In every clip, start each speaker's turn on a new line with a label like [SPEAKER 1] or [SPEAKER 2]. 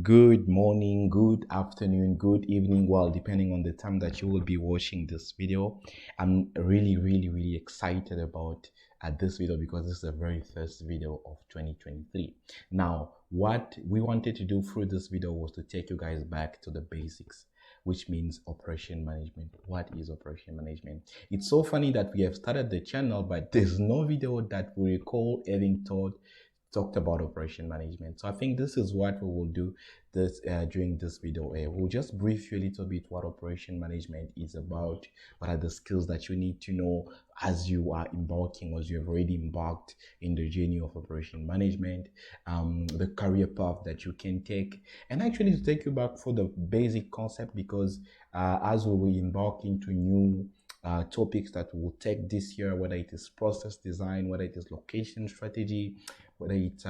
[SPEAKER 1] Good morning, good afternoon, good evening, well, depending on the time that you will be watching this video. I'm really excited about this video because this is the very first video of 2023. Now, what we wanted to do through this video was to take you guys back to the basics, which means operation management. What is operation management? It's so funny that we have started the channel, but there's no video that we recall having talked about operation management. So I think this is what we will do this during this video. We'll just brief you a little bit what operation management is about, what are the skills that you need to know as you are embarking, or as you have already embarked in the journey of operation management, the career path that you can take, and actually to take you back for the basic concept, because as we will embark into new topics that we'll take this year, whether it is process design, whether it is location strategy, whether it's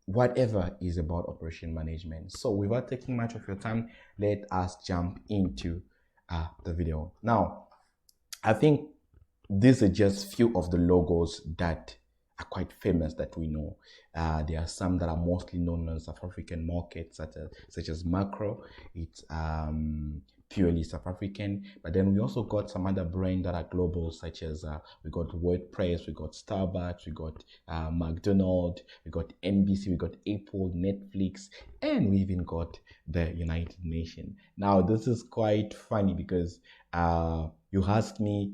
[SPEAKER 1] whatever is about operation management. So without taking much of your time, let us jump into the video. Now, I think these are just few of the logos that are quite famous that we know. There are some that are mostly known in South African markets, such as Macro. It's purely South African, but then we also got some other brands that are global, such as we got WordPress, we got Starbucks, we got McDonald's, we got NBC, we got Apple, Netflix, and we even got the United Nations. Now, this is quite funny because you ask me,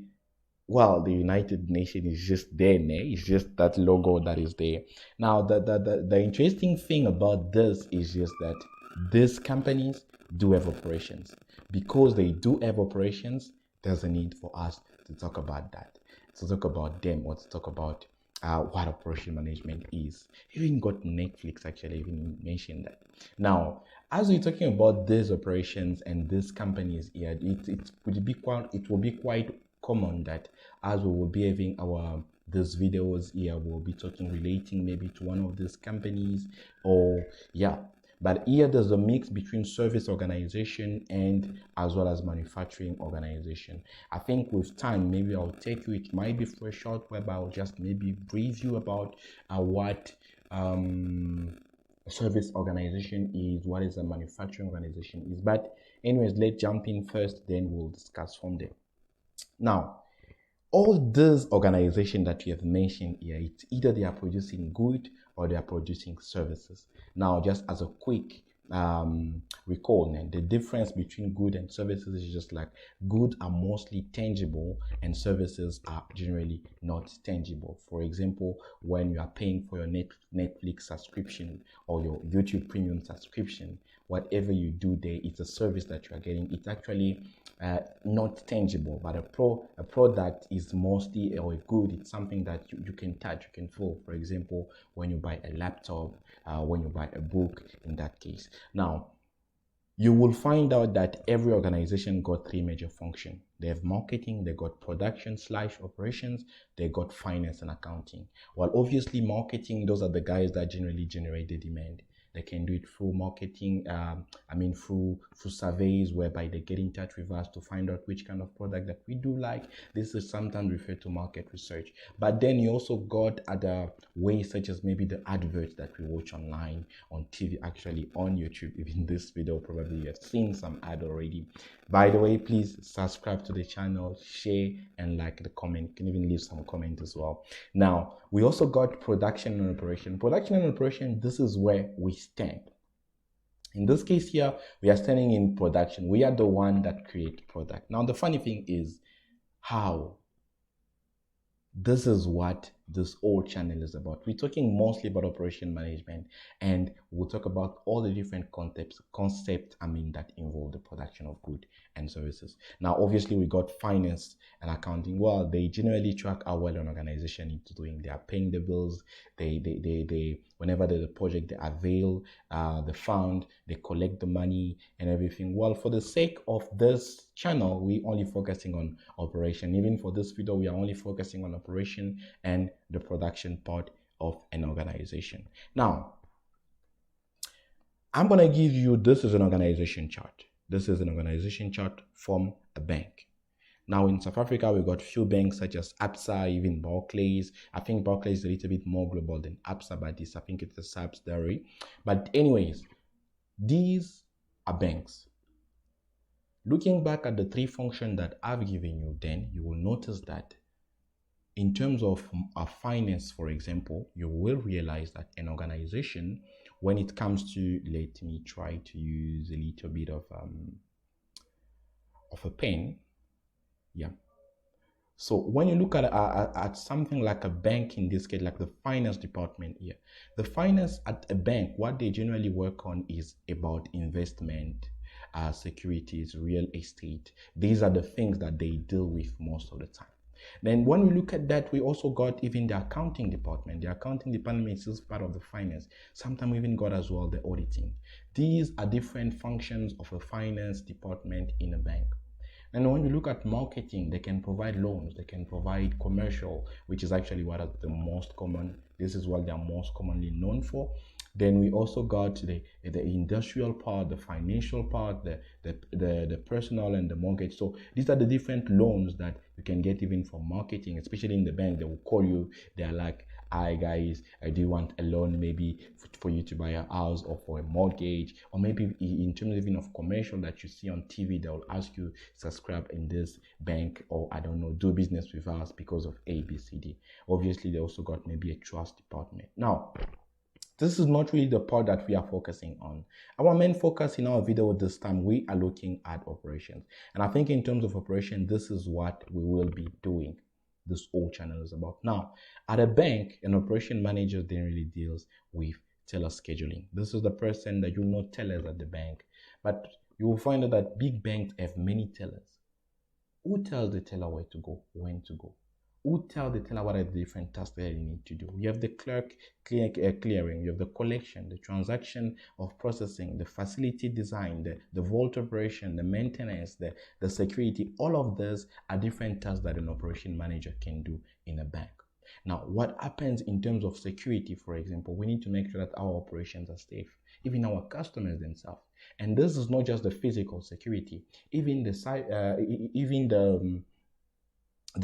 [SPEAKER 1] well, the United Nations is just there, it's just that logo that is there. Now, the interesting thing about this is just that these companies do have operations. Because they do have operations, there's a need for us to talk about that, to talk about them, or to talk about what operation management is. Even got Netflix actually even mentioned that. Now, as we're talking about these operations and these companies here, it will be quite common that as we will be having these videos here, we'll be talking relating maybe to one of these companies, or but here there's a mix between service organization and as well as manufacturing organization. I think with time, maybe I'll take you, it might be for a short web, I'll just maybe brief you about what a service organization is, what is a manufacturing organization is. But anyways, let's jump in first, then we'll discuss from there. Now, all these organizations that you have mentioned here, it's either they are producing good or they are producing services. Now, just as a quick recall, the difference between good and services is just like good are mostly tangible and services are generally not tangible. For example, when you are paying for your Netflix subscription or your YouTube premium subscription, whatever you do there, it's a service that you are getting. It's actually not tangible, but a product is mostly, or a good, it's something that you can touch, you can feel. For example, when you buy a laptop, when you buy a book, in that case. Now, you will find out that every organization got three major functions. They have marketing, they got production / operations, they got finance and accounting. Well, obviously marketing, those are the guys that generally generate the demand. They can do it through marketing, through surveys whereby they get in touch with us to find out which kind of product that we do like. This is sometimes referred to market research. But then you also got other ways, such as maybe the adverts that we watch online, on TV, actually on YouTube. Even this video, probably you have seen some ad already. By the way, please subscribe to the channel, share, and like the comment. You can even leave some comment as well. Now, we also got production and operation. Production and operation, this is where we stand. In this case here, we are standing in production. We are the one that create product. Now, the funny thing is how. This is what this whole channel is about. We're talking mostly about operation management, and we'll talk about all the different concepts that involve the production of goods and services. Now, obviously, we got finance and accounting. Well, they generally track how well an organization is doing. They are paying the bills. They whenever there's a project, they avail the fund, they collect the money and everything. Well, for the sake of this channel, we only focusing on operation. Even for this video, we are only focusing on operation and the production part of an organization. Now, I'm going to give you, this is an organization chart. This is an organization chart from a bank. Now, in South Africa, we got few banks such as Absa, even Barclays. I think Barclays is a little bit more global than Absa, but I think it's a subsidiary. But anyways, These are banks. Looking back at the three functions that I've given you, then you will notice that in terms of finance, for example, you will realize that an organization, when it comes to, let me try to use a little bit of a pen. Yeah. So when you look at something like a bank, in this case, like the finance department here, the finance at a bank, what they generally work on is about investment, securities, real estate. These are the things that they deal with most of the time. Then when we look at that, we also got even the accounting department. The accounting department is part of the finance. Sometimes we even got as well the auditing. These are different functions of a finance department in a bank. And when you look at marketing, they can provide loans, they can provide commercial, which is actually what are the most common. This is what they are most commonly known for. Then we also got the industrial part, the financial part, the personal and the mortgage. So these are the different loans that you can get even from marketing, especially in the bank. They will call you. They are like, hi guys, do you want a loan maybe for you to buy a house or for a mortgage, or maybe in terms even of commercial that you see on TV, they will ask you subscribe in this bank, or I don't know, do business with us because of A, B, C, D. Obviously, they also got maybe a trust department. Now, this is not really the part that we are focusing on. Our main focus in our video this time, we are looking at operations. And I think in terms of operation, this is what we will be doing. This whole channel is about. Now, at a bank, an operation manager generally deals with teller scheduling. This is the person that you know tellers at the bank. But you will find out that big banks have many tellers. Who tells the teller where to go, when to go? Who tell the teller what are the different tasks that you need to do? You have the clerk clearing, you have the collection, the transaction of processing, the facility design, the vault operation, the maintenance, the security. All of those are different tasks that an operation manager can do in a bank. Now, what happens in terms of security, for example, we need to make sure that our operations are safe, even our customers themselves. And this is not just the physical security, even the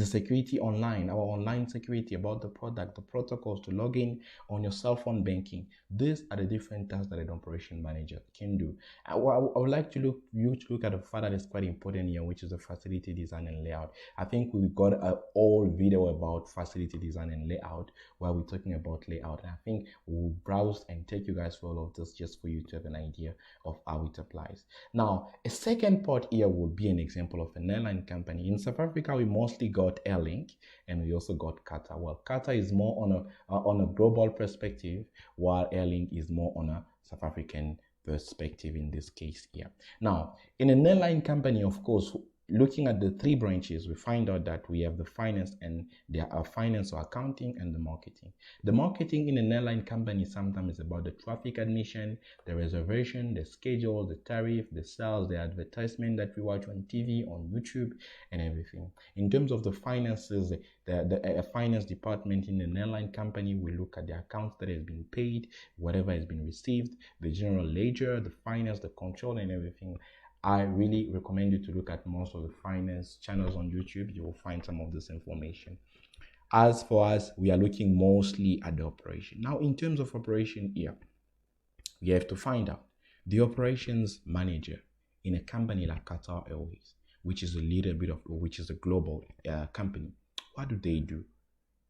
[SPEAKER 1] security online, our online security about the product, the protocols to log in on your cell phone banking. These are the different tasks that an operation manager can do. I would like you to look at a part that is quite important here, which is the facility design and layout. I think we got a whole video about facility design and layout where we're talking about layout. And I think we'll browse and take you guys through all of this just for you to have an idea of how it applies. Now, a second part here would be an example of an airline company. In South Africa, we mostly got Airlink, and we also got Qatar. Well, Qatar is more on a global perspective, while Airlink is more on a South African perspective in this case here. Now, in an airline company, of course, looking at the three branches, we find out that we have the finance, and there are finance or accounting, and the marketing. The marketing in an airline company sometimes is about the traffic admission, the reservation, the schedule, the tariff, the sales, the advertisement that we watch on TV, on YouTube, and everything. In terms of the finances, the finance department in an airline company, we look at the accounts that has been paid, whatever has been received, the general ledger, the finance, the control, and everything. I really recommend you to look at most of the finance channels on YouTube. You will find some of this information. As for us, we are looking mostly at the operation. Now, in terms of operation here, you have to find out the operations manager in a company like Qatar Airways, which is a global company. What do they do?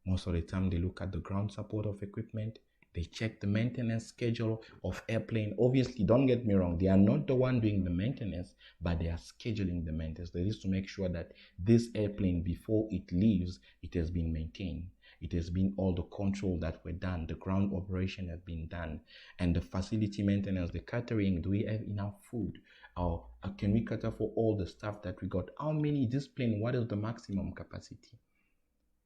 [SPEAKER 1] Most of the time, they look at the ground support of equipment. They check the maintenance schedule of airplane. Obviously, don't get me wrong, they are not the one doing the maintenance, but they are scheduling the maintenance. They need to make sure that this airplane, before it leaves, it has been maintained. It has been all the control that were done. The ground operation has been done. And the facility maintenance, the catering, do we have enough food? Or can we cater for all the stuff that we got? How many this plane? What is the maximum capacity?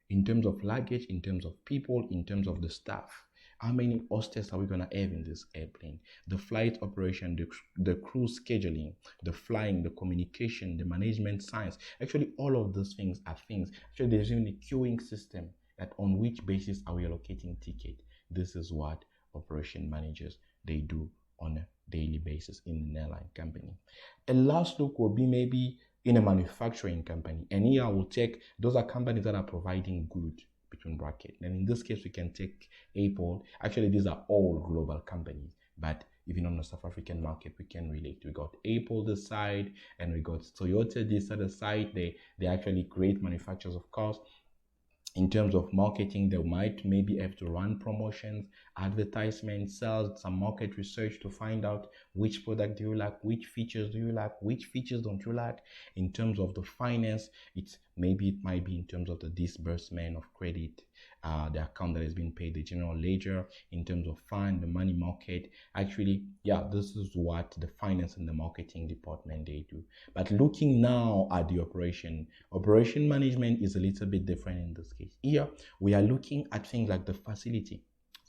[SPEAKER 1] In terms of luggage, in terms of people, in terms of the staff. How many hostess are we going to have in this airplane? The flight operation, the crew scheduling, the flying, the communication, the management science. Actually, all of those things are things. Actually, there's even a queuing system that on which basis are we allocating ticket. This is what operation managers, they do on a daily basis in an airline company. A last look will be maybe in a manufacturing company. And here I will check, those are companies that are providing good, between brackets. And in this case, we can take Apple. Actually, these are all global companies. but even on the South African market, we can relate. We got Apple this side, and we got Toyota this other side. They actually great manufacturers of cars. In terms of marketing, they might maybe have to run promotions, advertisements, sales, some market research to find out which product do you like, which features do you like, which features don't you like. In terms of the finance, it might be in terms of the disbursement of credit, the account that has been paid, the general ledger. In terms of fund, the money market. Actually, yeah, this is what the finance and the marketing department they do. But looking now at the operation management is a little bit different in this case. Here we are looking at things like the facility,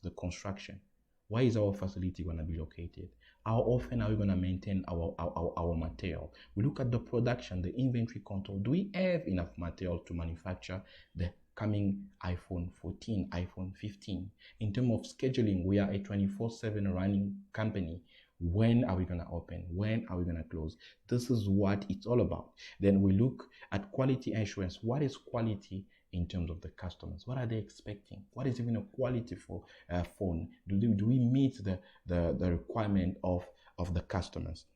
[SPEAKER 1] the construction. Where is our facility going to be located? How often are we going to maintain our material? We look at the production, the inventory control. Do we have enough material to manufacture the coming iPhone 14, iPhone 15? In terms of scheduling, we are a 24/7 running company. When are we going to open? When are we going to close? This is what it's all about. Then we look at quality assurance. What is quality in terms of the customers? What are they expecting? What is even a quality for a phone? Do we meet the requirement of the customers?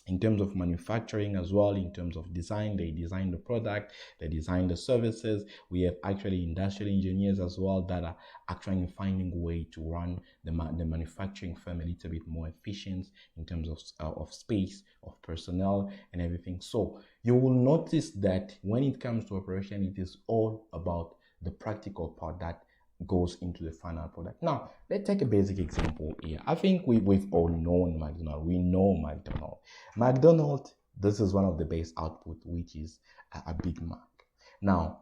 [SPEAKER 1] In terms of manufacturing as well, in terms of design, they design the product, they design the services. We have actually industrial engineers as well that are actually finding a way to run the manufacturing firm a little bit more efficient in terms of space, of personnel and everything. So you will notice that when it comes to operation, it is all about the practical part that goes into the final product. Now, let's take a basic example here. I think we've all known McDonald's. We know McDonald's. McDonald's, this is one of the base output, which is a Big Mac. Now,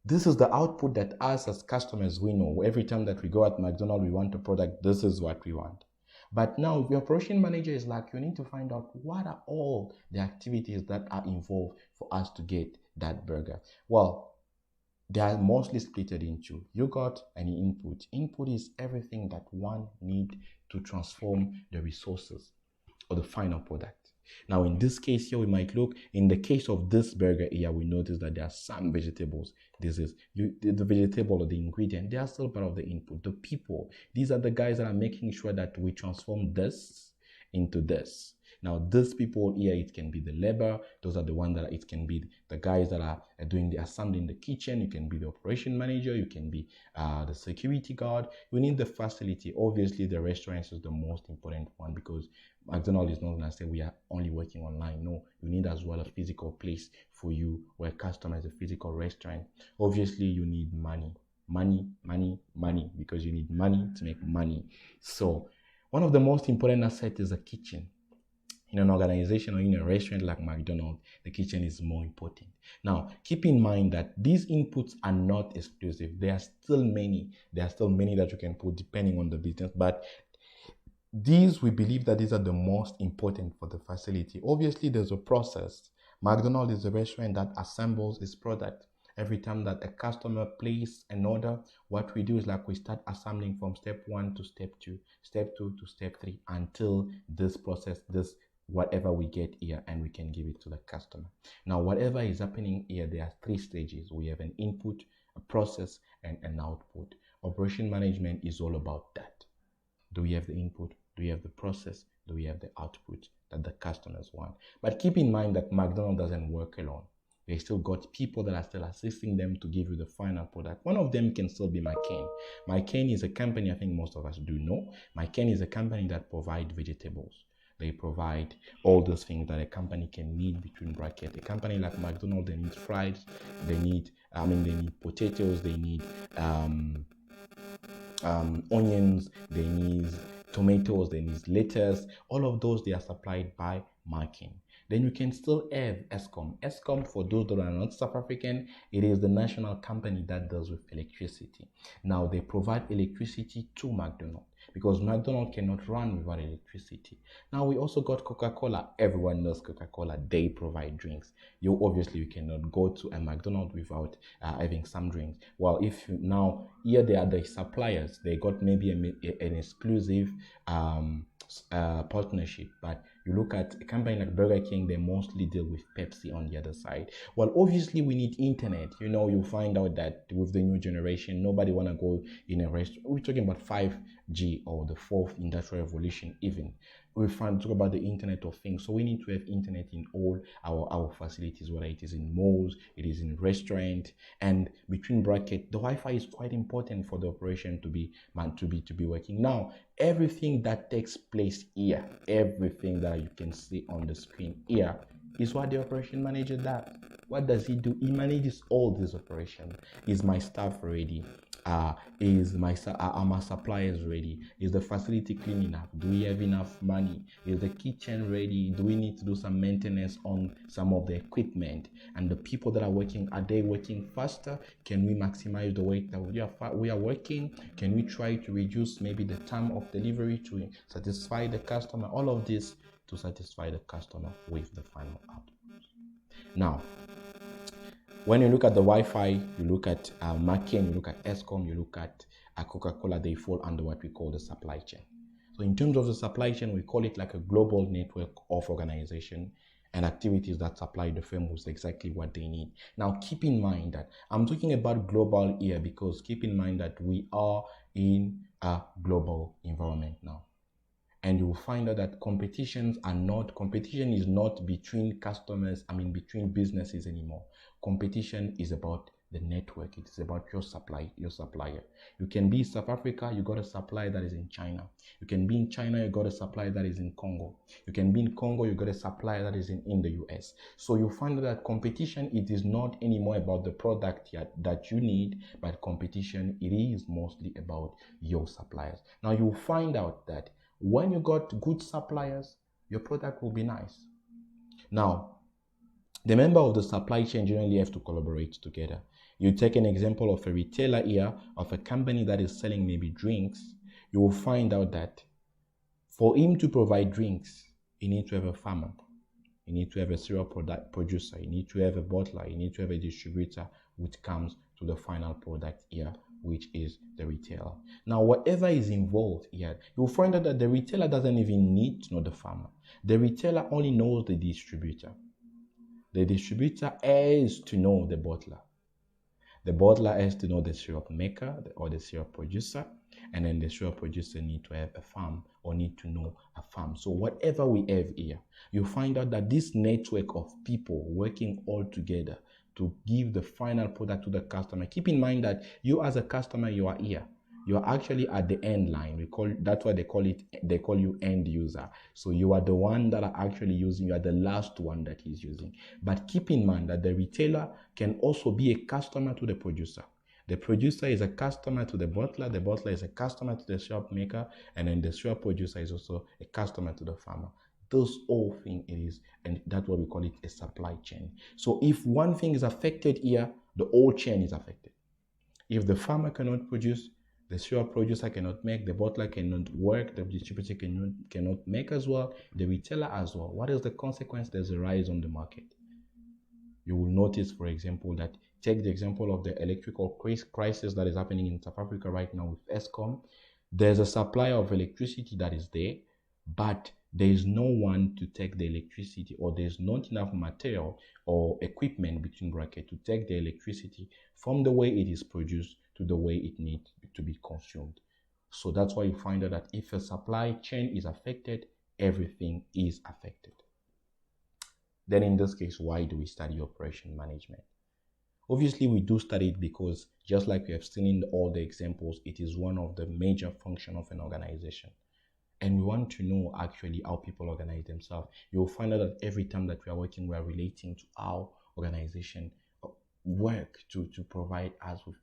[SPEAKER 1] this is the output that us as customers, we know. Every time that we go at McDonald's, we want a product. This is what we want. But now the operation manager is like, you need to find out what are all the activities that are involved for us to get that burger. Well, they are mostly split into you got an input. Input is everything that one need to transform the resources or the final product. Now, in this case here, we might look, in the case of this burger here, we notice that there are some vegetables. This is the vegetable or the ingredient. They are still part of the input. The people, these are the guys that are making sure that we transform this into this. Now, these people here, it can be the labor. Those are the ones that it can be the guys that are doing the assembly in the kitchen. You can be the operation manager. You can be the security guard. You need the facility. Obviously, the restaurants is the most important one because McDonald's is not going to say we are only working online. No, you need as well a physical place for you where customers, a physical restaurant. Obviously, you need money, because you need money to make money. So one of the most important assets is a kitchen. In an organization or in a restaurant like McDonald's, the kitchen is more important. Now, keep in mind that these inputs are not exclusive. There are still many. There are still many that you can put depending on the business. But we believe that these are the most important for the facility. Obviously, there's a process. McDonald's is a restaurant that assembles its product. Every time that a customer places an order, what we do is like we start assembling from step 1 to step 2, step 2 to step 3 until this process, whatever we get here, and we can give it to the customer. Now, whatever is happening here, there are 3 stages. We have an input, a process, and an output. Operation management is all about that. Do we have the input? Do we have the process? Do we have the output that the customers want? But keep in mind that McDonald's doesn't work alone. They still got people that are still assisting them to give you the final product. One of them can still be McCain. McCain is a company I think most of us do know. McCain is a company that provides vegetables. They provide all those things that a company can need between brackets. A company like McDonald's, they need fries, they need potatoes, they need onions, they need tomatoes, they need lettuce. All of those, they are supplied by McCain. Then you can still have Eskom. Eskom, for those that are not South African, it is the national company that deals with electricity. Now, they provide electricity to McDonald's because McDonald's cannot run without electricity. Now, we also got Coca-Cola. Everyone knows Coca-Cola. They provide drinks. You cannot go to a McDonald's without having some drinks. Well, here they are the suppliers. They got maybe an exclusive partnership, but you look at a company like Burger King, they mostly deal with Pepsi on the other side. Well, obviously we need internet. You find out that with the new generation, nobody want to go in a restaurant. We're talking about 5G or the fourth industrial revolution even. We talk about the Internet of Things. So we need to have internet in all our facilities, whether it is in malls, it is in restaurant, and between bracket, the Wi-Fi is quite important for the operation to be working. Now, everything that takes place here, everything that you can see on the screen here, is what the operation manager does. What does he do? He manages all this operation. Is my staff ready? Are my suppliers ready? Is the facility clean enough? Do we have enough money? Is the kitchen ready? Do we need to do some maintenance on some of the equipment? And the people that are working, are they working faster? Can we maximize the way that we are working? Can we try to reduce maybe the time of delivery to satisfy the customer? All of this to satisfy the customer with the final output. Now, when you look at the Wi-Fi, you look at Macen, you look at Eskom, you look at Coca-Cola, they fall under what we call the supply chain. So in terms of the supply chain, we call it like a global network of organization and activities that supply the firm with exactly what they need. Now, keep in mind that I'm talking about global here because keep in mind that we are in a global environment now. And you will find out that competition is not between customers, between businesses anymore. Competition is about the network. It is about your supplier. You can be in South Africa, you got a supplier that is in China. You can be in China, you got a supplier that is in Congo. You can be in Congo, you got a supplier that is in the US. So you find out that competition, it is not anymore about the product that you need, but competition, it is mostly about your suppliers. Now you will find out that when you got good suppliers, your product will be nice. Now, the member of the supply chain generally have to collaborate together. You take an example of a retailer here, of a company that is selling maybe drinks. You will find out that for him to provide drinks, you need to have a farmer. You need to have a cereal producer. You need to have a bottler. You need to have a distributor, which comes to the final product here, which is the retailer. Now, whatever is involved here, you'll find out that the retailer doesn't even need to know the farmer. The retailer only knows the distributor. The distributor has to know the bottler. The bottler has to know the syrup maker or the syrup producer, and then the syrup producer need to have a farm or need to know a farm. So whatever we have here, you find out that this network of people working all together to give the final product to the customer. Keep in mind that you as a customer, you are here. You are actually at the end line. That's why they call you end user. So you are the one that are actually using, you are the last one that is using. But keep in mind that the retailer can also be a customer to the producer. The producer is a customer to the bottler is a customer to the syrup maker, and then the syrup producer is also a customer to the farmer. Those whole thing it is, and that's what we call it a supply chain. So if one thing is affected here, the whole chain is affected. If the farmer cannot produce, the syrup producer cannot make, the bottler cannot work, the distributor cannot make as well, the retailer as well. What is the consequence? There's a rise on the market. You will notice, for example, that take the example of the electrical crisis that is happening in South Africa right now with Eskom. There's a supply of electricity that is there, but there is no one to take the electricity, or there's not enough material or equipment between brackets to take the electricity from the way it is produced to the way it needs to be consumed. So that's why you find out that if a supply chain is affected, everything is affected. Then in this case, why do we study operation management? Obviously, we do study it because, just like we have seen in all the examples, it is one of the major functions of an organization. And we want to know actually how people organize themselves. You will find out that every time that we are working, we are relating to how organization work to provide us with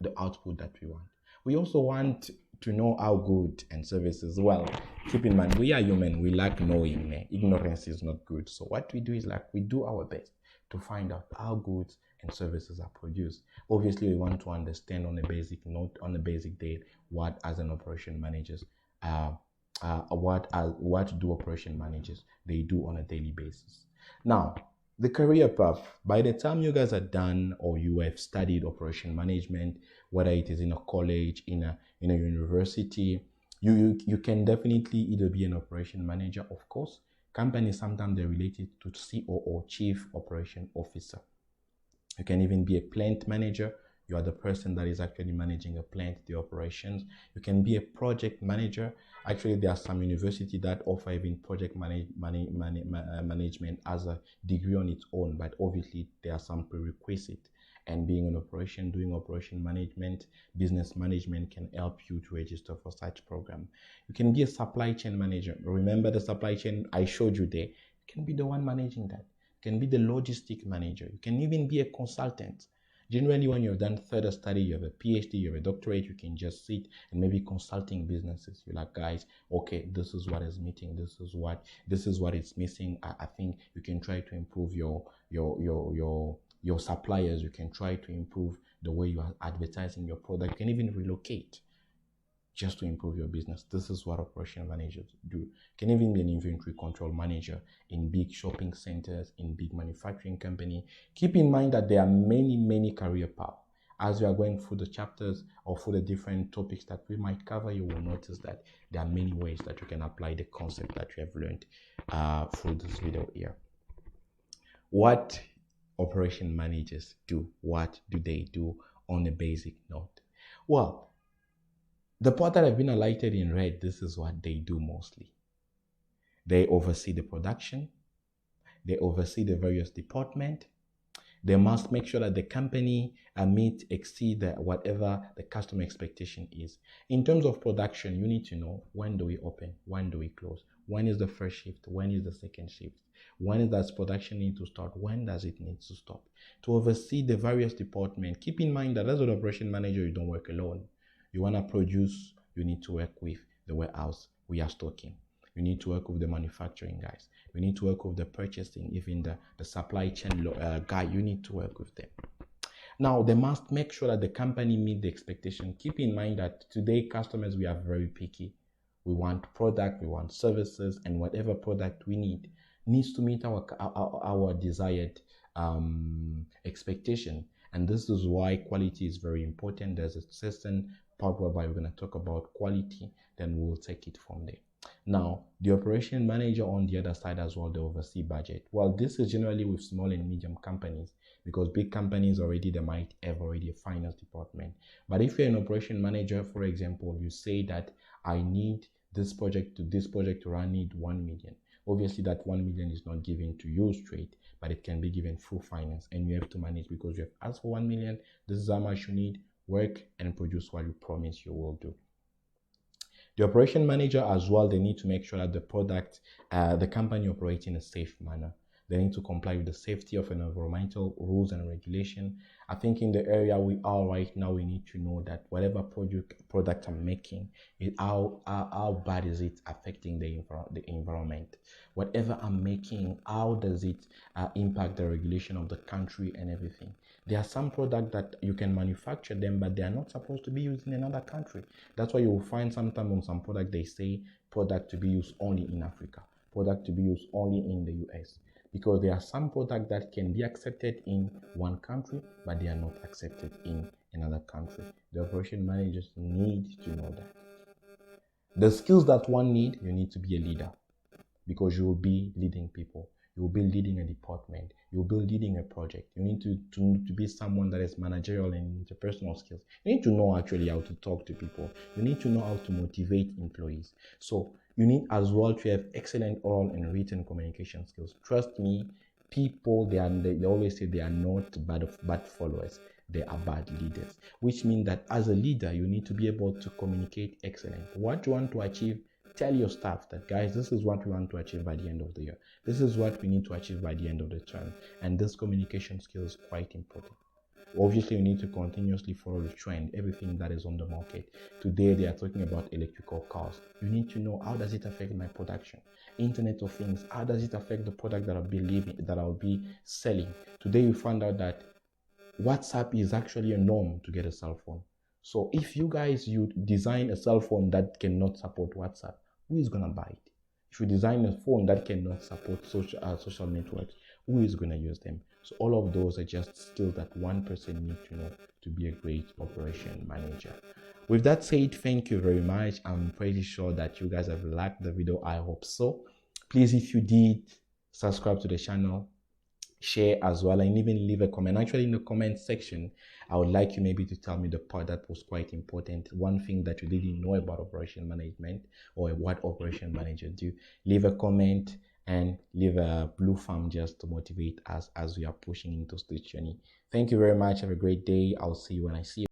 [SPEAKER 1] the output that we want. We also want to know how good and services. Well, keep in mind, we are human. We lack knowing. Ignorance is not good. So what we do is we do our best to find out how goods and services are produced. Obviously, we want to understand on a basic note, on a basic day, what as an operation managers what do operation managers they do on a daily basis. Now, the career path. By the time you guys are done or you have studied operation management, whether it is in a college, in a university, you can definitely either be an operation manager, of course. Companies sometimes they're related to COO, Chief Operation Officer. You can even be a plant manager. You are the person that is actually managing a plant, the operations. You can be a project manager. Actually, there are some university that offer even project management as a degree on its own, but obviously there are some prerequisites. And being an operation, doing operation management, business management can help you to register for such program. You can be a supply chain manager. Remember the supply chain I showed you there? You can be the one managing that. You can be the logistic manager. You can even be a consultant. Generally, when you've done further study, you have a PhD, you have a doctorate, you can just sit and maybe consulting businesses. You're like, guys, okay, this is what is missing, this is what is missing. I think you can try to improve your suppliers. You can try to improve the way you are advertising your product. You can even relocate just to improve your business. This is what operation managers do. You can even be an inventory control manager in big shopping centers, in big manufacturing company. Keep in mind that there are many career paths. As we are going through the chapters or through the different topics that we might cover, you will notice that there are many ways that you can apply the concept that you have learned through this video here. What operation managers do? What do they do on a basic note? Well, the part that have been highlighted in red, this is what they do mostly. They oversee the production. They oversee the various departments. They must make sure that the company exceed whatever the customer expectation is. In terms of production, you need to know, when do we open? When do we close? When is the first shift? When is the second shift? When does production need to start? When does it need to stop? To oversee the various departments, keep in mind that as an operation manager, you don't work alone. You want to produce, you need to work with the warehouse we are stocking. You need to work with the manufacturing guys. You need to work with the purchasing, even the supply chain guy. You need to work with them. Now, they must make sure that the company meet the expectation. Keep in mind that today, customers, we are very picky. We want product, we want services, and whatever product we need needs to meet our desired expectation. And this is why quality is very important. There's a certain part whereby we're going to talk about quality, then we'll take it from there. Now, the operation manager on the other side as well, they oversee budget. Well, this is generally with small and medium companies, because big companies already, they might have already a finance department. But if you're an operation manager, for example, you say that I need this project to run, need 1 million. Obviously, that 1 million is not given to you straight, but it can be given through finance, and you have to manage, because you have asked for 1 million. This is how much you need. Work and produce what you promise you will do. The operation manager as well, they need to make sure that the product, the company operates in a safe manner. They need to comply with the safety of environmental rules and regulation. I think in the area we are right now, we need to know that whatever product I'm making, how bad is it affecting the environment? Whatever I'm making, how does it impact the regulation of the country and everything? There are some products that you can manufacture them, but they are not supposed to be used in another country. That's why you will find sometimes on some product they say product to be used only in Africa, product to be used only in the US. Because there are some products that can be accepted in one country, but they are not accepted in another country. The operation managers need to know that. The skills that one needs, you need to be a leader, because you will be leading people. You will be leading a department. You will be leading a project. You need to be someone that is managerial and interpersonal skills. You need to know actually how to talk to people. You need to know how to motivate employees. So you need as well to have excellent oral and written communication skills. Trust me, people, they always say they are not bad followers. They are bad leaders, which means that as a leader, you need to be able to communicate excellent. What you want to achieve, tell your staff that, guys, this is what we want to achieve by the end of the year. This is what we need to achieve by the end of the term. And this communication skill is quite important. Obviously, you need to continuously follow the trend, everything that is on the market. Today, they are talking about electrical cars. You need to know, how does it affect my production? Internet of Things, how does it affect the product that I'll be selling? Today, you found out that WhatsApp is actually a norm to get a cell phone. So if you design a cell phone that cannot support WhatsApp, who is going to buy it? If you design a phone that cannot support social networks, who is going to use them? So all of those are just skills that one person needs to know to be a great operation manager. With that said, thank you very much. I'm pretty sure that you guys have liked the video. I hope so. Please, if you did, subscribe to the channel, share as well, and even leave a comment. Actually, in the comment section, I would like you maybe to tell me the part that was quite important, one thing that you didn't know about operation management, or what operation manager do. Leave a comment and leave a blue thumb just to motivate us as we are pushing into this journey. Thank you very much. Have a great day. I'll see you when I see you.